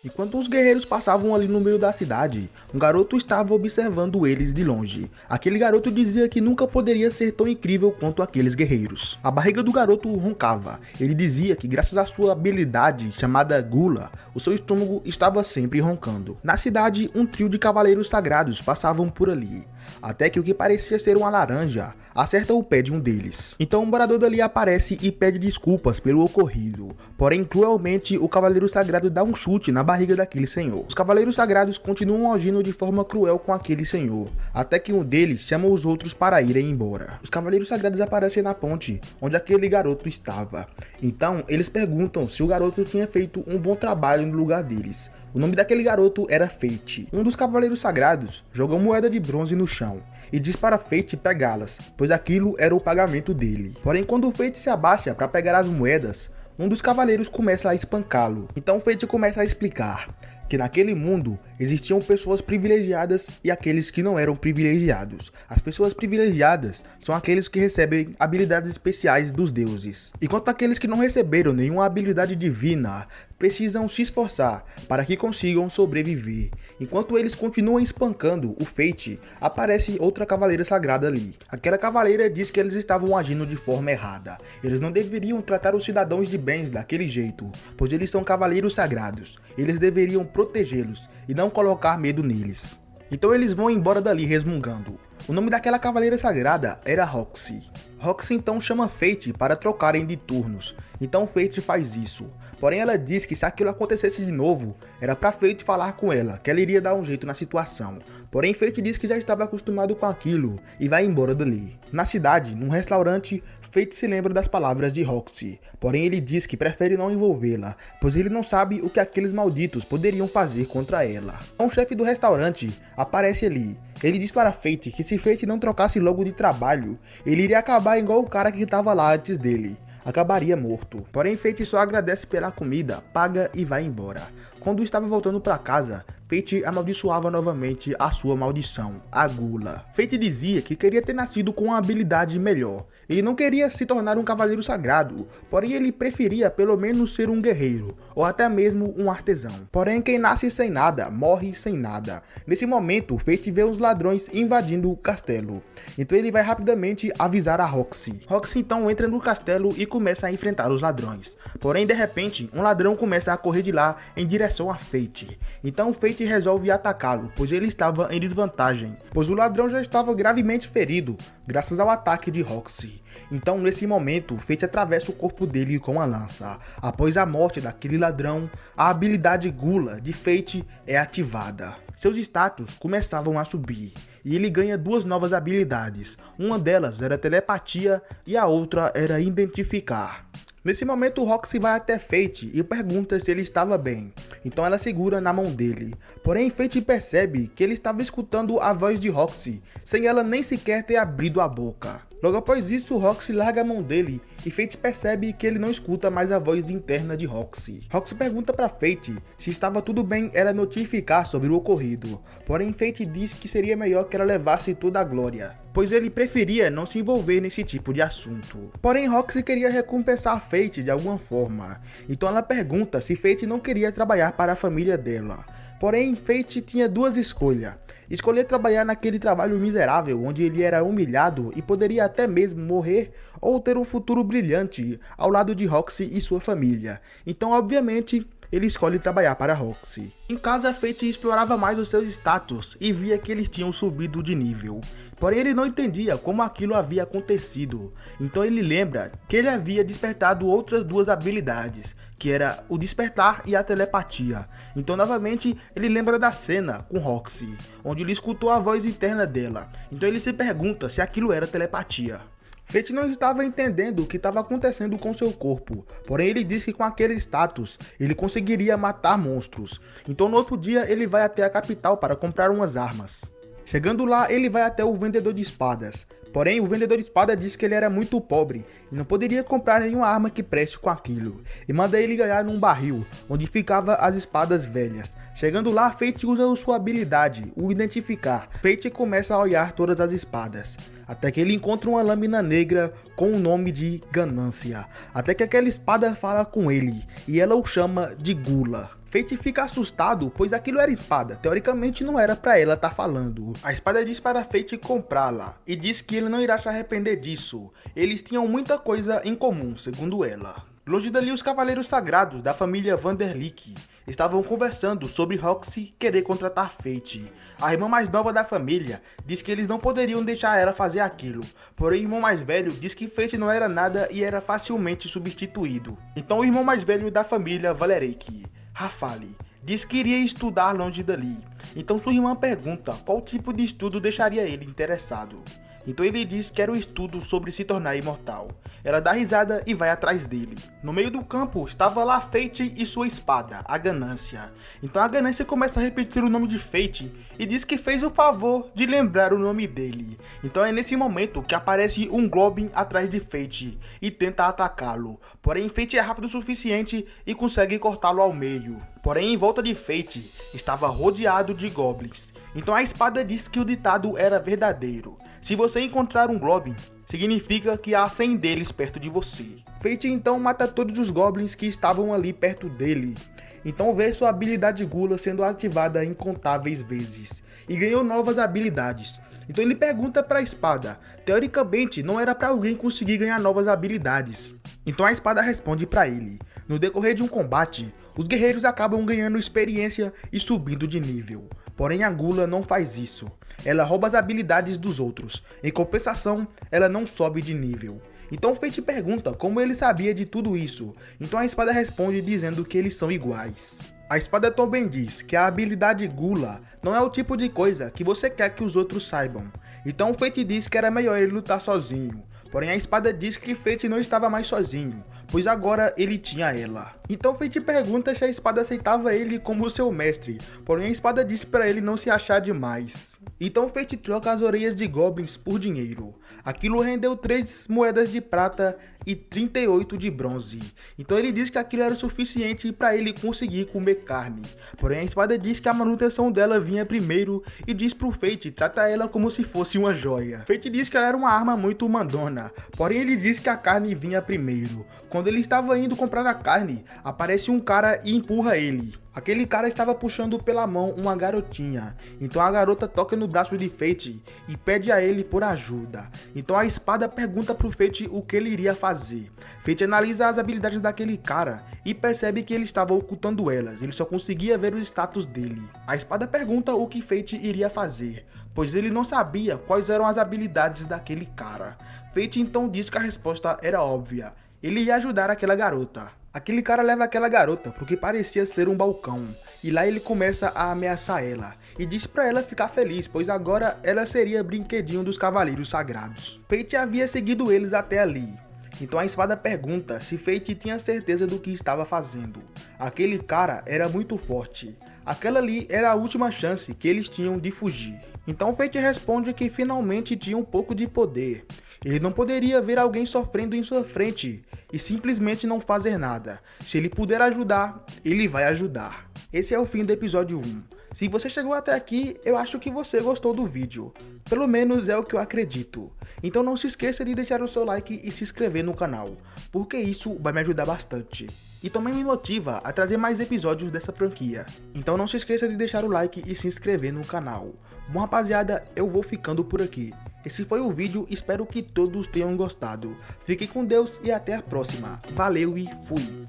Enquanto os guerreiros passavam ali no meio da cidade, um garoto estava observando eles de longe. Aquele garoto dizia que nunca poderia ser tão incrível quanto aqueles guerreiros. A barriga do garoto roncava. Ele dizia que graças à sua habilidade chamada Gula, o seu estômago estava sempre roncando. Na cidade, um trio de cavaleiros sagrados passavam por ali, até que o que parecia ser uma laranja acerta o pé de um deles. Então um morador dali aparece e pede desculpas pelo ocorrido, porém cruelmente o cavaleiro sagrado dá um chute na barriga daquele senhor. Os cavaleiros sagrados continuam agindo de forma cruel com aquele senhor, até que um deles chama os outros para irem embora. Os cavaleiros sagrados aparecem na ponte onde aquele garoto estava. Então eles perguntam se o garoto tinha feito um bom trabalho no lugar deles. O nome daquele garoto era Fate. Um dos cavaleiros sagrados joga uma moeda de bronze no chão e diz para Fate pegá-las, pois aquilo era o pagamento dele. Porém, quando Fate se abaixa para pegar as moedas, um dos cavaleiros começa a espancá-lo. Então Fate começa a explicar que naquele mundo existiam pessoas privilegiadas e aqueles que não eram privilegiados. As pessoas privilegiadas são aqueles que recebem habilidades especiais dos deuses, enquanto aqueles que não receberam nenhuma habilidade divina precisam se esforçar para que consigam sobreviver. Enquanto eles continuam espancando o Fate, aparece outra cavaleira sagrada ali. Aquela cavaleira diz que eles estavam agindo de forma errada. Eles não deveriam tratar os cidadãos de bens daquele jeito, pois eles são cavaleiros sagrados. Eles deveriam protegê-los e não colocar medo neles. Então eles vão embora dali resmungando. O nome daquela cavaleira sagrada era Roxy. Roxy então chama Fate para trocarem de turnos. Então Fate faz isso. Porém ela diz que se aquilo acontecesse de novo, era para Fate falar com ela, que ela iria dar um jeito na situação. Porém Fate diz que já estava acostumado com aquilo e vai embora dali. Na cidade, num restaurante, Fate se lembra das palavras de Roxy. Porém ele diz que prefere não envolvê-la, pois ele não sabe o que aqueles malditos poderiam fazer contra ela. Então o chefe do restaurante aparece ali. Ele diz para Fate que se Fate não trocasse logo de trabalho, ele iria acabar igual o cara que estava lá antes dele. Acabaria morto. Porém Fate só agradece pela comida, paga e vai embora. Quando estava voltando para casa, Fate amaldiçoava novamente a sua maldição, a Gula. Fate dizia que queria ter nascido com uma habilidade melhor. Ele não queria se tornar um cavaleiro sagrado, porém ele preferia pelo menos ser um guerreiro, ou até mesmo um artesão. Porém quem nasce sem nada, morre sem nada. Nesse momento, Fate vê os ladrões invadindo o castelo. Então ele vai rapidamente avisar a Roxy. Roxy então entra no castelo e começa a enfrentar os ladrões. Porém de repente, um ladrão começa a correr de lá em direção a Fate. Então Fate resolve atacá-lo, pois ele estava em desvantagem, pois o ladrão já estava gravemente ferido, graças ao ataque de Roxy. Então nesse momento, Fate atravessa o corpo dele com a lança. Após a morte daquele ladrão, a habilidade Gula de Fate é ativada. Seus status começavam a subir, e ele ganha duas novas habilidades. Uma delas era telepatia e a outra era identificar. Nesse momento, Roxy vai até Fate e pergunta se ele estava bem. Então ela segura na mão dele. Porém, Fate percebe que ele estava escutando a voz de Roxy, sem ela nem sequer ter abrido a boca. Logo após isso, Roxy larga a mão dele e Fate percebe que ele não escuta mais a voz interna de Roxy. Roxy pergunta para Fate se estava tudo bem ela notificar sobre o ocorrido. Porém, Fate diz que seria melhor que ela levasse toda a glória, pois ele preferia não se envolver nesse tipo de assunto. Porém, Roxy queria recompensar Fate de alguma forma. Então ela pergunta se Fate não queria trabalhar para a família dela. Porém, Fate tinha duas escolhas. Escolher trabalhar naquele trabalho miserável onde ele era humilhado e poderia até mesmo morrer, ou ter um futuro brilhante ao lado de Roxy e sua família. Então, obviamente, ele escolhe trabalhar para Roxy. Em casa, Fate explorava mais os seus status e via que eles tinham subido de nível. Porém ele não entendia como aquilo havia acontecido. Então ele lembra que ele havia despertado outras duas habilidades, que era o despertar e a telepatia. Então novamente ele lembra da cena com Roxy, onde ele escutou a voz interna dela. Então ele se pergunta se aquilo era telepatia. Fate não estava entendendo o que estava acontecendo com seu corpo, porém ele diz que com aquele status ele conseguiria matar monstros. Então no outro dia ele vai até a capital para comprar umas armas. Chegando lá, ele vai até o vendedor de espadas. Porém, o vendedor de espada diz que ele era muito pobre e não poderia comprar nenhuma arma que preste com aquilo, e manda ele ganhar num barril, onde ficava as espadas velhas. Chegando lá, Fate usa sua habilidade, o identificar. Fate começa a olhar todas as espadas, até que ele encontra uma lâmina negra com o nome de Ganância. Até que aquela espada fala com ele, e ela o chama de Gula. Fate fica assustado, pois aquilo era espada, teoricamente não era pra ela tá falando. A espada diz para Fate comprá-la, e diz que ele não irá se arrepender disso. Eles tinham muita coisa em comum, segundo ela. Longe dali, os cavaleiros sagrados da família Vanderlick estavam conversando sobre Roxy querer contratar Fate. A irmã mais nova da família diz que eles não poderiam deixar ela fazer aquilo, porém o irmão mais velho diz que Fate não era nada e era facilmente substituído. Então o irmão mais velho da família, Valerick, Rafale, diz que iria estudar longe dali. Então sua irmã pergunta qual tipo de estudo deixaria ele interessado. Então ele diz que era o estudo sobre se tornar imortal. Ela dá risada e vai atrás dele. No meio do campo estava lá Fate e sua espada, a Ganância. Então a Ganância começa a repetir o nome de Fate e diz que fez o favor de lembrar o nome dele. Então é nesse momento que aparece um Goblin atrás de Fate e tenta atacá-lo. Porém Fate é rápido o suficiente e consegue cortá-lo ao meio. Porém em volta de Fate estava rodeado de Goblins. Então a espada diz que o ditado era verdadeiro. Se você encontrar um Goblin, significa que há 100 deles perto de você. Fate então mata todos os Goblins que estavam ali perto dele. Então vê sua habilidade Gula sendo ativada incontáveis vezes. E ganhou novas habilidades. Então ele pergunta para a espada. Teoricamente não era para alguém conseguir ganhar novas habilidades. Então a espada responde para ele. No decorrer de um combate, os guerreiros acabam ganhando experiência e subindo de nível. Porém a Gula não faz isso. Ela rouba as habilidades dos outros. Em compensação, ela não sobe de nível. Então Fate pergunta como ele sabia de tudo isso. Então a espada responde dizendo que eles são iguais. A espada também diz que a habilidade Gula não é o tipo de coisa que você quer que os outros saibam. Então Fate diz que era melhor ele lutar sozinho. Porém a espada diz que Fate não estava mais sozinho, pois agora ele tinha ela. Então Fate pergunta se a espada aceitava ele como seu mestre, porém a espada diz para ele não se achar demais. Então Fate troca as orelhas de Goblins por dinheiro. Aquilo rendeu 3 moedas de prata e 38 de bronze. Então ele diz que aquilo era o suficiente para ele conseguir comer carne. Porém a espada diz que a manutenção dela vinha primeiro e diz pro Fate tratar ela como se fosse uma joia. Fate diz que ela era uma arma muito mandona, porém ele diz que a carne vinha primeiro. Quando ele estava indo comprar a carne, aparece um cara e empurra ele. Aquele cara estava puxando pela mão uma garotinha. Então a garota toca no braço de Fate e pede a ele por ajuda. Então a espada pergunta pro Fate o que ele iria fazer. Fate analisa as habilidades daquele cara e percebe que ele estava ocultando elas. Ele só conseguia ver o status dele. A espada pergunta o que Fate iria fazer, pois ele não sabia quais eram as habilidades daquele cara. Fate então diz que a resposta era óbvia. Ele ia ajudar aquela garota. Aquele cara leva aquela garota porque parecia ser um balcão, e lá ele começa a ameaçar ela, e diz pra ela ficar feliz, pois agora ela seria brinquedinho dos cavaleiros sagrados. Fate havia seguido eles até ali, então a espada pergunta se Fate tinha certeza do que estava fazendo. Aquele cara era muito forte, aquela ali era a última chance que eles tinham de fugir. Então Fate responde que finalmente tinha um pouco de poder. Ele não poderia ver alguém sofrendo em sua frente e simplesmente não fazer nada. Se ele puder ajudar, ele vai ajudar. Esse é o fim do episódio 1. Se você chegou até aqui, eu acho que você gostou do vídeo. Pelo menos é o que eu acredito. Então não se esqueça de deixar o seu like e se inscrever no canal, porque isso vai me ajudar bastante. E também me motiva a trazer mais episódios dessa franquia. Então não se esqueça de deixar o like e se inscrever no canal. Bom rapaziada, eu vou ficando por aqui. Esse foi o vídeo, espero que todos tenham gostado. Fiquem com Deus e até a próxima. Valeu e fui!